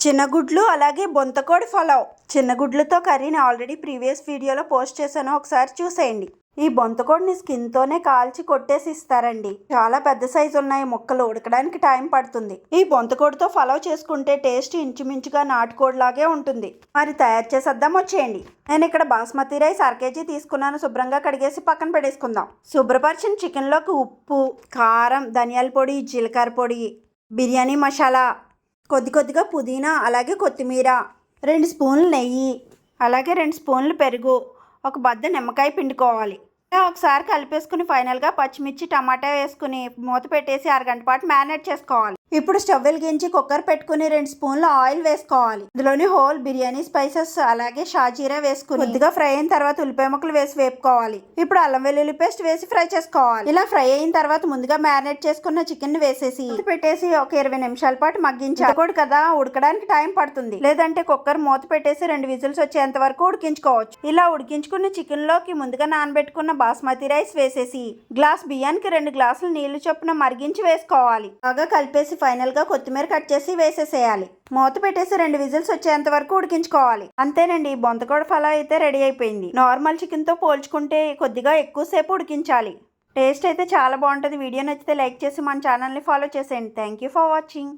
చిన్నగుడ్లు అలాగే బొంతకోడి పలావ్. చిన్నగుడ్లతో కర్రీని already previous వీడియోలో పోస్ట్ చేశాను, ఒకసారి చూసేయండి. ఈ బొంతకోడిని స్కిన్తోనే కాల్చి కొట్టేసి ఇస్తారండి. చాలా పెద్ద సైజు ఉన్నాయి ముక్కలు, ఉడకడానికి టైం పడుతుంది. ఈ బొంతకోడితో పలావ్ చేసుకుంటే టేస్ట్ ఇంచుమించుగా నాటుకోడిలాగే ఉంటుంది. మరి తయారు చేసేద్దాం, వచ్చేయండి. నేను ఇక్కడ బాస్మతి రైస్ 1/2 kg తీసుకున్నాను. శుభ్రంగా కడిగేసి పక్కన పెట్టేసుకుందాం. శుభ్రపరిచిన చికెన్లోకి ఉప్పు, కారం, ధనియాల పొడి, జీలకర్ర పొడి, బిర్యానీ మసాలా, కొద్దిగా పుదీనా, అలాగే కొత్తిమీర, 2 స్పూన్లు నెయ్యి, అలాగే 2 స్పూన్లు పెరుగు, ఒక బద్ద నిమ్మకాయ పిండుకోవాలి. ఒకసారి కలిపేసుకుని ఫైనల్గా పచ్చిమిర్చి, టమాటా వేసుకుని మూత పెట్టేసి 1 గంట పాటు మ్యారినేట్ చేసుకోవాలి. ఇప్పుడు స్టవ్ వెలిగించి కుక్కర్ పెట్టుకుని 2 స్పూన్ల ఆయిల్ వేసుకోవాలి. ఇందులోని హోల్ బిర్యానీ స్పైసెస్ అలాగే షాజీరా వేసుకుని కొద్దిగా ఫ్రై అయిన తర్వాత ఉల్లిపాయ ముక్కలు వేసి వేపుకోవాలి. ఇప్పుడు అల్లం వెల్లుల్లి పేస్ట్ వేసి ఫ్రై చేసుకోవాలి. ఇలా ఫ్రై అయిన తర్వాత ముందుగా మ్యారినేట్ చేసుకున్న చికెన్ వేసేసి పెట్టేసి ఒక 20 నిమిషాల పాటు మగ్గించాలి కదా, ఉడకడానికి టైం పడుతుంది. లేదంటే కుక్కర్ మూత పెట్టేసి 2 విజిల్స్ వచ్చేంత వరకు ఉడికించుకోవచ్చు. ఇలా ఉడికించుకున్న చికెన్ లోకి ముందుగా నానబెట్టుకున్న బాస్మతి రైస్ వేసేసి గ్లాస్ బియ్యానికి 2 గ్లాసులు నీళ్లు చొప్పున మరిగించి వేసుకోవాలి. బాగా కలిపేసి ఫైనల్ గా కొత్తిమీర కట్ చేసి వేసేసేయాలి. మూత పెట్టేసి 2 విజిల్స్ వచ్చేంత వరకు ఉడికించుకోవాలి. అంతేనండి, బొంతకోడి పలావ్ అయితే రెడీ అయిపోయింది. నార్మల్ చికెన్ తో పోల్చుకుంటే కొద్దిగా ఎక్కువసేపు ఉడికించాలి. టేస్ట్ అయితే చాలా బాగుంటుంది. వీడియో నచ్చితే లైక్ చేసి మన ఛానల్ని ఫాలో చేసేయండి. Thank you for watching.